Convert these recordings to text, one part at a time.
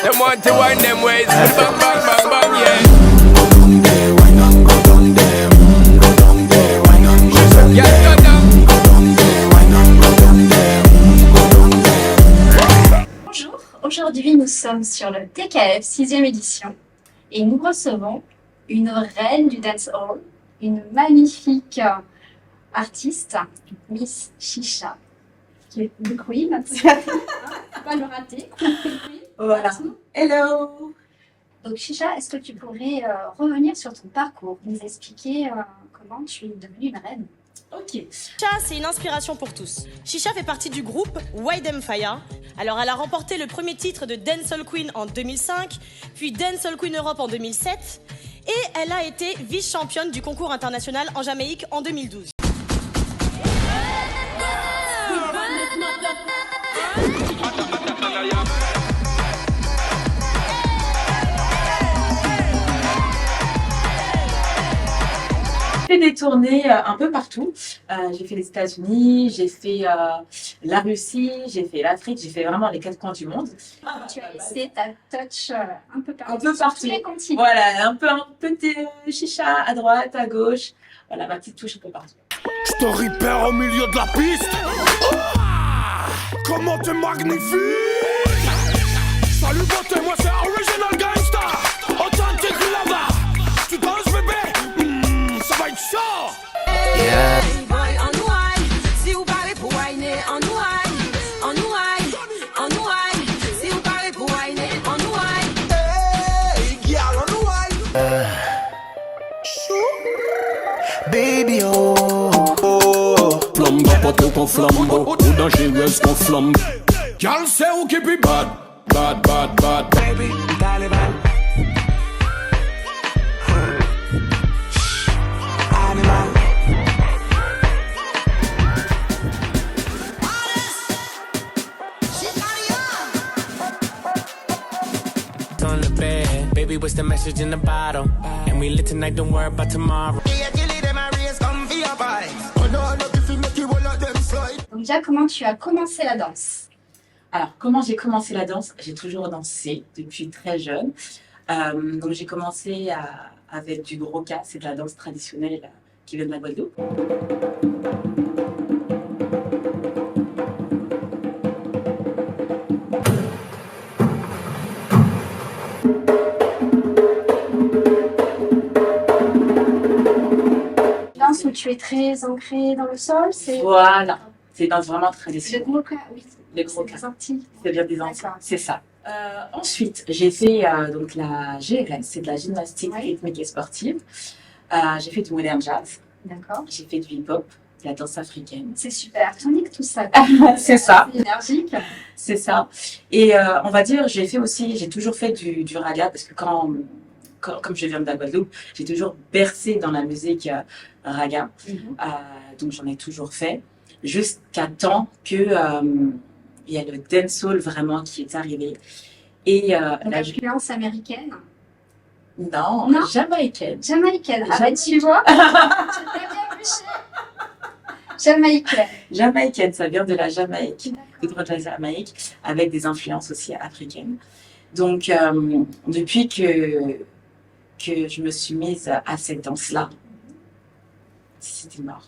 Them want to wind them ways. Bang, bang, bang, bang, yeah. Go down there, wine and go down there. Go down there, wine and go down there. Yeah, go down. Go down there, wine and go down there. Go down there. Bonjour, aujourd'hui nous sommes sur le TKF 6e édition et nous recevons une reine du dancehall, une magnifique artiste, Miss Chicha, qui est The Queen, faut pas le rater, Queen. Voilà. Hello. Donc Chicha, est-ce que tu pourrais revenir sur ton parcours, nous expliquer comment tu es devenue une reine? Ok. Chicha, c'est une inspiration pour tous. Chicha fait partie du groupe Wide Empire. Alors, elle a remporté le premier titre de Dancehall Queen en 2005, puis Dancehall Queen Europe en 2007, et elle a été vice-championne du concours international en Jamaïque en 2012. J'ai fait des tournées un peu partout. J'ai fait les États-Unis, j'ai fait la Russie, j'ai fait l'Afrique, j'ai fait vraiment les 4 coins du monde. Tu as laissé ta touch un peu partout. Un peu sur partout. tous les continents. Voilà, un peu de chicha à droite, à gauche. Voilà, ma petite touche un peu partout. Je te repère au milieu de la piste. Comment t'es magnifique. Salut beauté, moi c'est Original Gangsta. Authentic Lover. Tu danses bébé, ça va être chaud. Yeah. Baby, oh, oh. Flambe pas trop qu'on flambe, ou dangereuse qu'on flambe. Y'all sait où qui be bad, bad, bad, bad. Baby, Taliban. Animal. On the bed, baby, what's the message in the bottle? And we lit tonight, don't worry about tomorrow. Donc déjà, comment tu as commencé la danse? Alors, comment j'ai commencé la danse? J'ai toujours dansé depuis très jeune. Donc, j'ai commencé avec du Gros-Cas, c'est de la danse traditionnelle qui vient de la Guadeloupe. Danse où tu es très ancrée dans le sol, c'est Voilà, c'est une danse vraiment le traditionnelle. Gros-Cas, oui. Les Gros-Cas. C'est sorti. C'est bien des anciens, D'accord. c'est ça. Ensuite, j'ai fait donc la GRS, c'est de la gymnastique Ouais. rythmique et sportive. J'ai fait du modern jazz, D'accord. j'ai fait du hip-hop, de la danse africaine. C'est super, tonique tout ça. C'est ça. C'est énergique. C'est ça. Et on va dire, j'ai toujours fait du raga parce que comme je viens de la Guadeloupe, j'ai toujours bercé dans la musique raga. Donc j'en ai toujours fait jusqu'à temps que il y a le dancehall vraiment qui est arrivé. Et Donc, influence américaine. non, Non. jamaïcaine. Jamaïcaine. Ah bah tu vois, tu l'as bien bûché. Jamaïcaine. Jamaïcaine, ça vient de la Jamaïque, de la Jamaïque, avec des influences aussi africaines. Donc, depuis que je me suis mise à cette danse-là, c'était mort.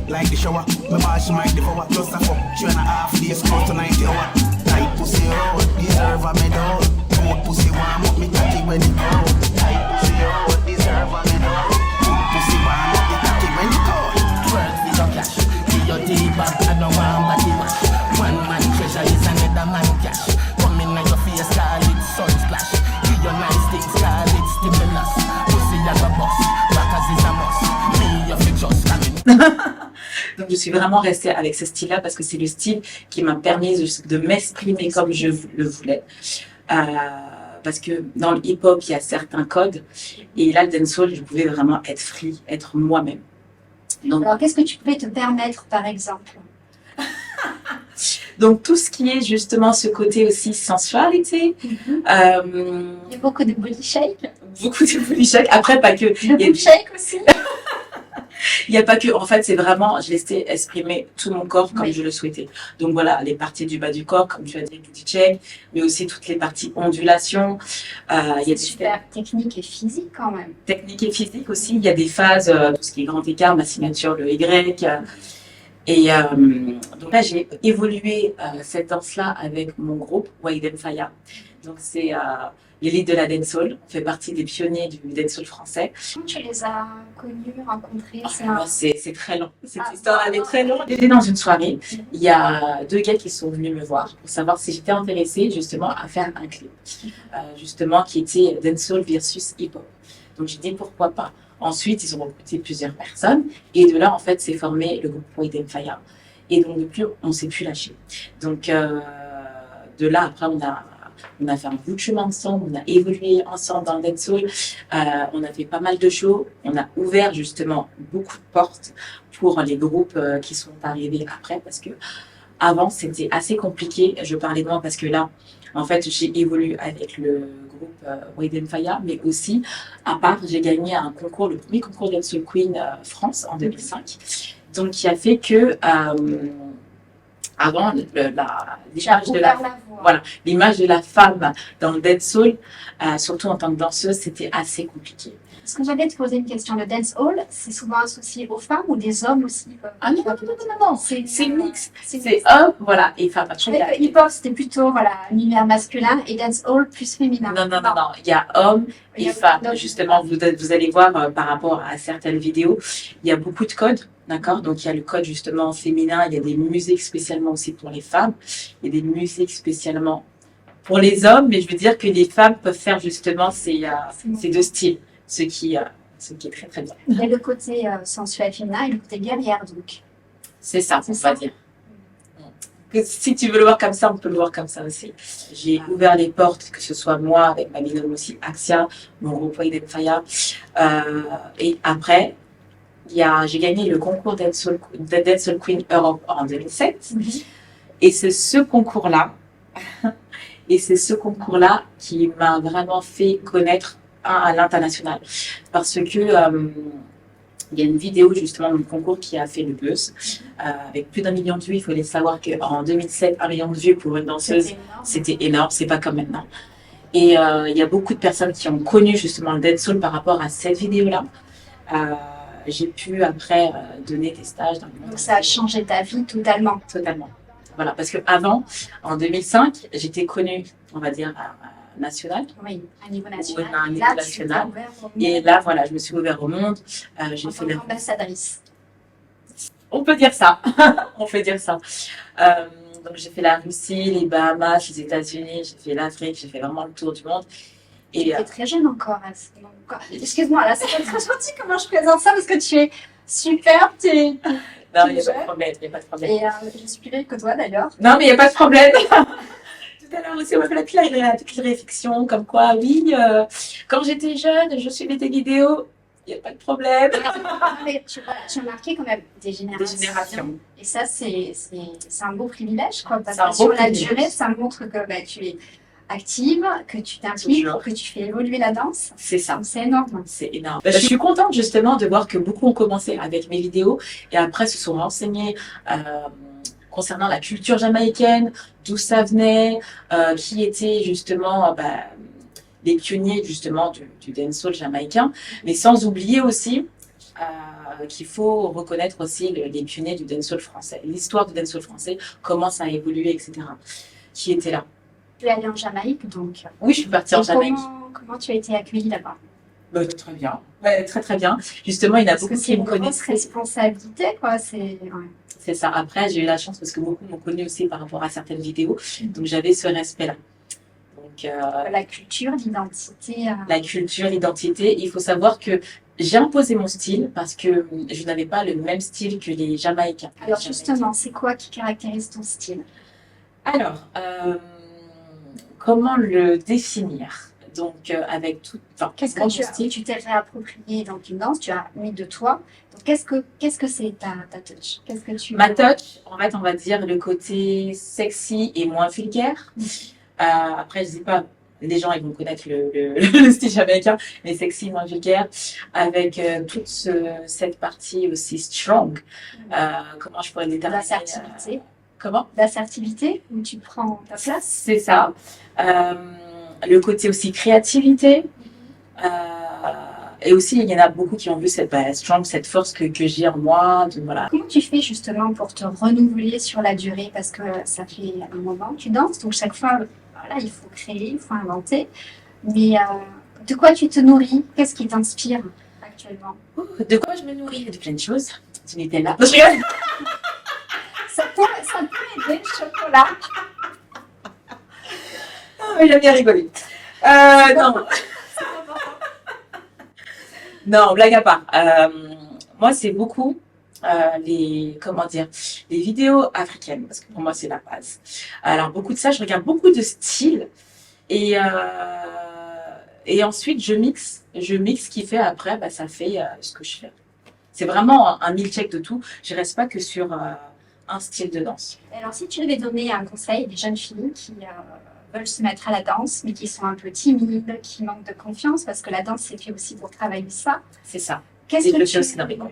Like the shower, my bar she might devour. Plus I fuck 2.5 days, close to 90 hours. Tight pussy out, deserve a medal. Cold pussy warm up, me cocky when it cold. Tight pussy out, deserve a medal. Cold pussy warm up, me cocky when it cold. 12 is a cash, give your D back, I don't want body mash. One man treasure is another man cash. Come in on your face, call it sun splash. Give your nice things, call it stimulus. Pussy as a boss, back as is a must. Me, your fi just coming. Donc je suis vraiment restée avec ce style-là parce que c'est le style qui m'a permis de m'exprimer comme je le voulais. Parce que dans le hip-hop, il y a certains codes. Et là, le dancehall, je pouvais vraiment être free, être moi-même. Donc, Alors, qu'est-ce que tu pouvais te permettre, par exemple? donc, tout ce qui est justement ce côté aussi sensualité, Il y a beaucoup de body shake, beaucoup de body shake. Après, pas que. de Il y a- boob shake aussi. Il n'y a pas que, en fait, c'est vraiment, je laissais exprimer tout mon corps comme Oui. je le souhaitais. Donc voilà, les parties du bas du corps, comme tu as dit, booty check, mais aussi toutes les parties ondulation. Il y a C'est des super technique et physique quand même. techniques et physiques aussi. Il y a des phases, tout ce qui est grand écart, ma signature, le Y. Et donc là, j'ai évolué cette danse-là avec mon groupe, Wide Fire. Donc c'est l'élite de la dancehall. On fait partie des pionniers du dancehall français. Comment tu les as connus, rencontrés? C'est très long. Cette Ah, histoire, elle est très longue. J'étais dans une soirée. Il y a deux gars qui sont venus me voir pour savoir si j'étais intéressée justement à faire un clip, justement qui était dancehall versus hip-hop. Donc j'ai dit pourquoi pas. Ensuite, ils ont recruté plusieurs personnes et de là, en fait, s'est formé le groupe Wide Fire. Et donc depuis, on s'est plus lâché. Donc de là, après, on a fait un bout de chemin ensemble, on a évolué ensemble dans le dancehall, on a fait pas mal de shows, on a ouvert justement beaucoup de portes pour les groupes qui sont arrivés après parce que avant c'était assez compliqué. Je parlais de moi parce que là, en fait, j'ai évolué avec le groupe Wade Fire, mais aussi à part, j'ai gagné un concours, le premier concours Dancehall Queen France en 2005, donc qui a fait que avant l'image de la Ouvert la voie. voilà, l'image de la femme dans le dancehall, surtout en tant que danseuse, c'était assez compliqué. Est-ce que j'allais te poser une question? Le dancehall, c'est souvent associé aux femmes ou des hommes aussi? Ah non, non, non, non, non, c'est mix. C'est C'est homme, voilà, et femme. Je trouvais que hip-hop, c'était plutôt voilà, univers masculin et dancehall plus féminin. Non, non, non, non, il y a homme Il y et a femme. beaucoup de- Justement, vous allez voir par rapport à certaines vidéos, il y a beaucoup de codes, d'accord? Donc, il y a le code justement féminin, il y a des musiques spécialement aussi pour les femmes, il y a des musiques spécialement pour les hommes, mais je veux dire que les femmes peuvent faire justement ces deux styles, ce qui est très très bien. Il y a le côté sensuel féminin et le côté guerrière, donc. C'est ça, C'est on ça. va dire. Que si tu veux le voir comme ça, on peut le voir comme ça aussi. J'ai ouvert les portes, que ce soit moi, avec ma binôme aussi, Axia, mon groupe Wade Fire. Et après, j'ai gagné le concours Dancehall Queen Europe en 2007. Et c'est ce concours-là, qui m'a vraiment fait connaître à l'international. Parce que il y a une vidéo justement du concours qui a fait le buzz, avec plus d'1 million de vues. Il fallait savoir qu'en 2007, 1 million de vues pour une danseuse, C'était énorme. c'était énorme, c'est pas comme maintenant. Et il y a beaucoup de personnes qui ont connu justement le dancehall par rapport à cette vidéo-là. J'ai pu après donner des stages dans le monde Donc ça a changé ta vie totalement. totalement. Voilà, parce que avant, en 2005, j'étais connue, on va dire, nationale. Oui, à niveau national. Oui, à un Et niveau là, national. tu t'es ouvert au Et monde là, voilà, je me suis ouvert au monde. J'ai en fait tant des... qu'ambassadrice. On peut dire ça. On peut dire ça. Donc, j'ai fait la Russie, les Bahamas, les États-Unis, j'ai fait l'Afrique, j'ai fait vraiment le tour du monde. Tu Et es très jeune encore. Hein, excuse-moi, là, c'est pas très gentil comment je présente ça parce que tu es superbe. non, il n'y a pas de problème. Il n'y a pas de problème. Et je suis plus vieille que toi d'ailleurs. Non, mais il n'y a pas de problème. Tout à l'heure aussi, on m'a fait la petite réflexion comme quoi, oui, quand j'étais jeune, je suivais tes vidéos, il n'y a pas de problème. Mais tu as marqué quand même des générations. Des générations. Et ça, c'est un beau privilège, quoi. Parce C'est un que beau sur la privilège. durée, ça montre que tu es active, que tu t'impliques, Toujours. que tu fais évoluer la danse. C'est ça. Donc, c'est énorme. C'est énorme. Je suis contente justement de voir que beaucoup ont commencé avec mes vidéos et après se sont renseignés concernant la culture jamaïcaine, d'où ça venait, qui étaient justement les pionniers justement du dancehall jamaïcain, mais sans oublier aussi qu'il faut reconnaître aussi les pionniers du dancehall français, l'histoire du dancehall français, comment ça a évolué, etc. Qui étaient là. Tu es allée en Jamaïque, donc. Oui, je suis partie en Et Jamaïque. comment tu as été accueillie là-bas? Très bien. Ouais, très très bien. Justement, il y en a Parce que beaucoup c'est qui une me grosse connaissent. responsabilité, quoi. Ouais. C'est ça. Après, j'ai eu la chance parce que beaucoup m'ont connu aussi par rapport à certaines vidéos. Donc, j'avais ce respect-là. Donc, La culture, l'identité. la culture, l'identité. Il faut savoir que j'ai imposé mon style parce que je n'avais pas le même style que les Jamaïcains. Alors Les justement, c'est quoi qui caractérise ton style? Alors, comment le définir? Donc, avec tout, enfin, Qu'est-ce que mon tu as, style. tu t'es réapproprié dans une danse, tu as mis de toi. Donc, qu'est-ce que c'est ta touch? Qu'est-ce que tu... Ma touch, en fait, on va dire le côté sexy et moins vulgaire. Après, je dis pas, les gens ils vont connaître le style jamaïcain, mais sexy, moins vulgaire, avec toute cette partie aussi strong. Comment je pourrais le déterminer? D'assertivité. Comment? D'assertivité, où tu prends ta place. C'est ça. Le côté aussi créativité. Et aussi, il y en a beaucoup qui ont vu cette strong, cette force que j'ai en moi. Donc, voilà. Comment tu fais justement pour te renouveler sur la durée? Parce que ça fait un moment que tu danses, donc chaque fois, voilà, il faut créer, il faut inventer. Mais de quoi tu te nourris? Qu'est-ce qui t'inspire actuellement? De quoi je me nourris? De plein de choses. Du Nutella. Non, je rigole. Ça peut aider, le chocolat. Ah, j'aime bien rigoler. Non. Non, blague à part. Moi, c'est beaucoup comment dire, les vidéos africaines, parce que pour moi, c'est la base. Alors, beaucoup de ça, je regarde beaucoup de styles et ensuite, je mixe ce qui fait après, ça fait ce que je fais. C'est vraiment un milkshake de tout. Je reste pas que sur un style de danse. Alors, si tu devais donner un conseil à des jeunes filles qui veulent se mettre à la danse, mais qui sont un peu timides, qui manquent de confiance, parce que la danse, c'est fait aussi pour travailler ça. C'est ça. Qu'est-ce Et je que le fais aussi dans mes cours.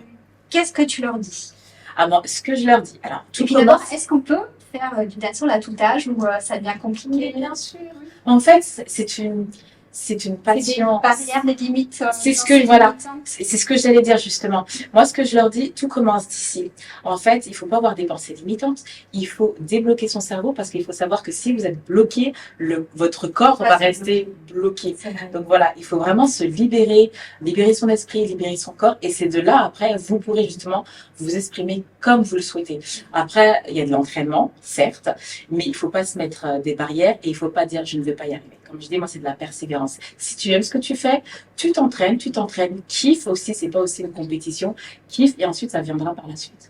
Qu'est-ce que tu leur dis? Ah bon, ce que je leur dis. Alors, Et tout puis d'abord, commence. est-ce qu'on peut faire du dancehall à tout âge ou ça devient compliqué? Bien sûr. En fait, c'est une C'est des passion. barrières, des limites. C'est ce dans que- ces voilà. limites, hein. C'est ce que j'allais dire justement. Moi, ce que je leur dis, tout commence d'ici. En fait, il faut pas avoir des pensées limitantes. Il faut débloquer son cerveau parce qu'il faut savoir que si vous êtes bloqué, votre corps Ouais, va c'est rester bloqué. C'est vrai. Donc voilà, il faut vraiment se libérer son esprit, libérer son corps. Et c'est de là, après, vous pourrez justement vous exprimer comme vous le souhaitez. Après, il y a de l'entraînement, certes, mais il faut pas se mettre des barrières et il faut pas dire je ne veux pas y arriver. Comme je dis, moi, c'est de la persévérance. Si tu aimes ce que tu fais, tu t'entraînes, kiffe aussi, c'est pas aussi une compétition, kiffe et ensuite ça viendra par la suite.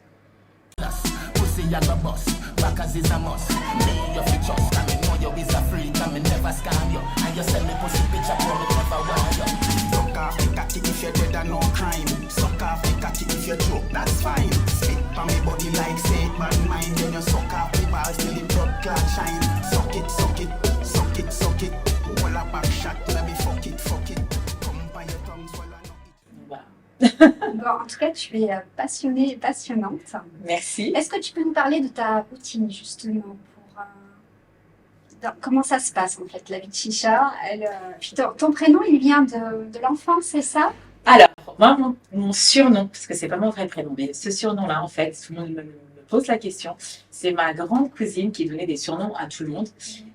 Pussy a go bust, back as is a must. Me you fi trust, and me know you is a freak, and me never scam you. And you send me pussy picture, but me never want you. Suck off the cocky if you're dead and no crime. Suck off the cocky if you're drunk, that's fine. Spit on me body like say bad mind. Then you suck off the balls till the blood clot shine. Suck it, suck it, suck it, suck it. Hold a back shot, let me fuck it, fuck it. Come by your tongue, swallow it. Voilà. Bon, en tout cas, tu es passionnée et passionnante. Merci. Est-ce que tu peux nous parler de ta routine, justement, pour comment ça se passe, en fait, la vie de Chicha? Puis ton prénom, il vient de l'enfance, c'est ça? Alors, moi, mon surnom, parce que c'est pas mon vrai prénom, mais ce surnom-là, en fait, tout le monde me pose la question. C'est ma grande cousine qui donnait des surnoms à tout le monde.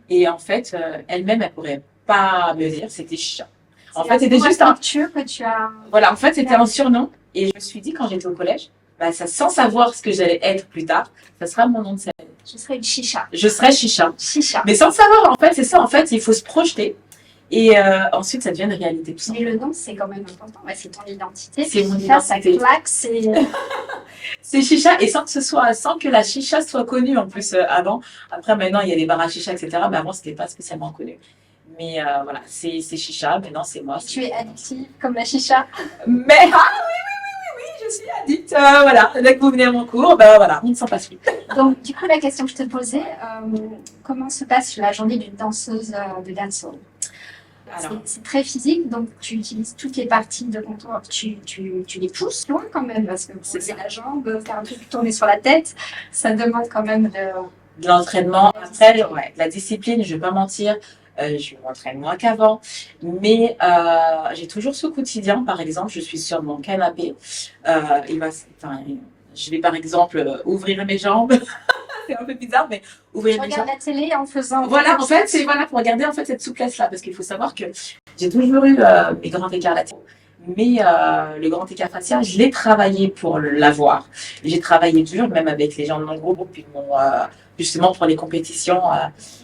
Et en fait, elle-même, elle pourrait pas me dire, c'était Chicha. En fait, c'était juste un... que tu as... Voilà, en fait, c'était un surnom. Et je me suis dit, quand j'étais au collège, ça, sans savoir ce que j'allais être plus tard, ça sera mon nom de scène. Je serais une Chicha. Je serai Chicha. Chicha. Mais sans le savoir, en fait, c'est ça. En fait, il faut se projeter. Et ensuite, ça devient une réalité. Tout Mais simplement. le nom, c'est quand même important. Ouais, c'est ton identité. C'est mon Chicha, ça identité. claque, c'est... C'est Chicha. Et sans que la Chicha soit connue, en plus, avant. Après, maintenant, il y a les bars à Chicha, etc. Mais avant, c'était pas spécialement connu. Mais voilà, c'est Chicha. Maintenant, c'est moi. Tu es addictive comme la Chicha. Mais, oui, je suis addict. Voilà, dès que vous venez à mon cours, voilà, on ne s'en passe plus. Donc, du coup, la question que je te posais, comment se passe la journée d'une danseuse de dancehall? Alors, C'est très physique, donc tu utilises toutes les parties de ton corps, tu les pousses loin quand même, parce que C'est poser la jambe, faire un truc tourner sur la tête, ça demande quand même de l'entraînement. Après, ouais, la discipline, je vais pas mentir, je m'entraîne moins qu'avant, mais j'ai toujours ce quotidien. Par exemple, je suis sur mon canapé, je vais par exemple ouvrir mes jambes. C'est un peu bizarre, mais ouvrir Tu mes regardes jambes. la télé en faisant... Voilà, en fait, c'est voilà pour regarder en fait cette souplesse-là, parce qu'il faut savoir que j'ai toujours eu mes grands écarts latéraux. Mais le grand écart facial, je l'ai travaillé pour l'avoir. J'ai travaillé dur, même avec les gens de mon groupe, puis justement pour les compétitions,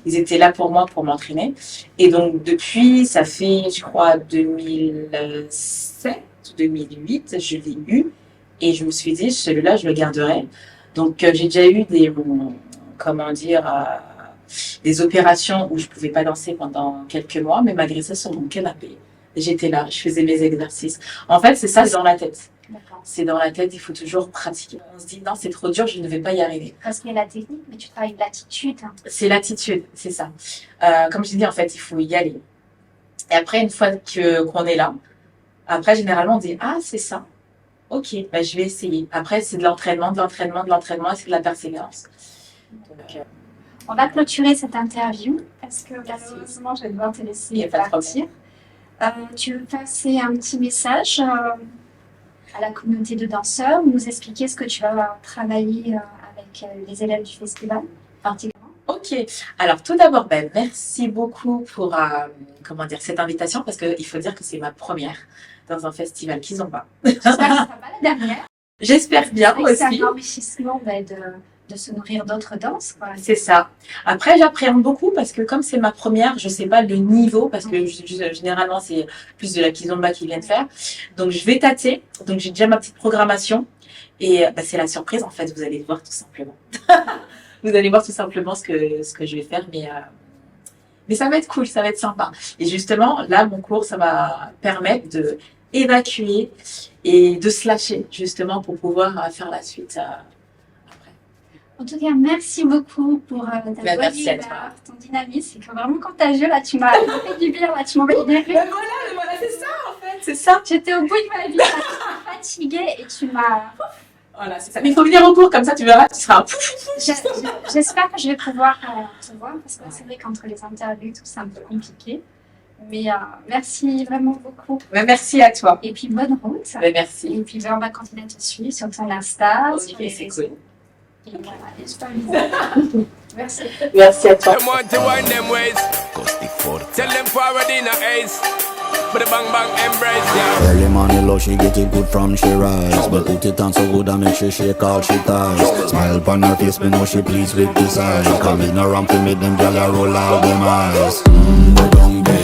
ils étaient là pour moi, pour m'entraîner. Et donc depuis, ça fait, je crois, 2007, 2008, je l'ai eu et je me suis dit, celui-là, je le garderai. Donc, j'ai déjà eu des opérations où je pouvais pas danser pendant quelques mois, mais malgré ça, sur mon canapé, j'étais là, je faisais mes exercices. En fait, c'est ça, c'est dans la tête. D'accord. C'est dans la tête, il faut toujours pratiquer. On se dit, non, c'est trop dur, je ne vais pas y arriver. Parce qu'il y a la technique, mais tu travailles l'attitude. C'est l'attitude, c'est ça. Comme je dis, en fait, il faut y aller. Et après, une fois qu'on est là, après, généralement, on dit, ah, c'est ça. Ok, ben, je vais essayer. Après, c'est de l'entraînement, et c'est de la persévérance. Donc, On va clôturer cette interview parce que malheureusement, je vais devoir te Il laisser y a pas de partir. Tu veux passer un petit message à la communauté de danseurs, nous expliquer ce que tu vas travailler avec les élèves du festival, particulièrement. ok. Alors, tout d'abord, ben, merci beaucoup pour cette invitation parce qu'il faut dire que c'est ma première dans un festival qu'ils n'ont pas. J'espère que ce sera pas la dernière. J'espère bien C'est vrai que c'est aussi. un enrichissement de se nourrir d'autres danses, quoi. C'est ça. Après, j'appréhende beaucoup parce que comme c'est ma première, je sais pas le niveau parce que généralement c'est plus de la kizomba qu'ils viennent faire. Donc je vais tâter. Donc j'ai déjà ma petite programmation et c'est la surprise en fait. Vous allez voir tout simplement. Vous allez voir tout simplement ce que je vais faire, mais ça va être cool, ça va être sympa. Et justement là, mon cours, ça va permettre de évacuer et de se lâcher justement pour pouvoir faire la suite. En tout cas, merci beaucoup pour ta bonne merci à humeur, toi. ton dynamisme. C'est vraiment contagieux. Là, tu m'as fait du bien. Là, tu m'as envoyé des rires. Voilà, c'est ça en fait, c'est ça. J'étais au bout de ma vie. Là, j'étais fatiguée et tu m'as... Voilà, c'est ça. Mais il faut venir au cours, comme ça tu verras, tu seras. J'espère que je vais pouvoir te voir parce que c'est vrai qu'entre les interviews, tout c'est un peu compliqué. Mais merci vraiment beaucoup. Mais merci à toi. Et puis bonne route. Mais merci. Et puis on va continuer à te suivre sur ton Insta, Ok, sur les c'est réseaux. cool. Et voilà, et je t'invite. Merci. Merci à toi. Them want to wind them ways. Tell them forward in a ace. But the bang bang embrace, yeah. Early money low, she get it good from she rise. But put it on so good and make she shake all she ties. Smile upon her face, me know she pleased with this eyes. Come in around to make them gyal a roll out them eyes. Go down there.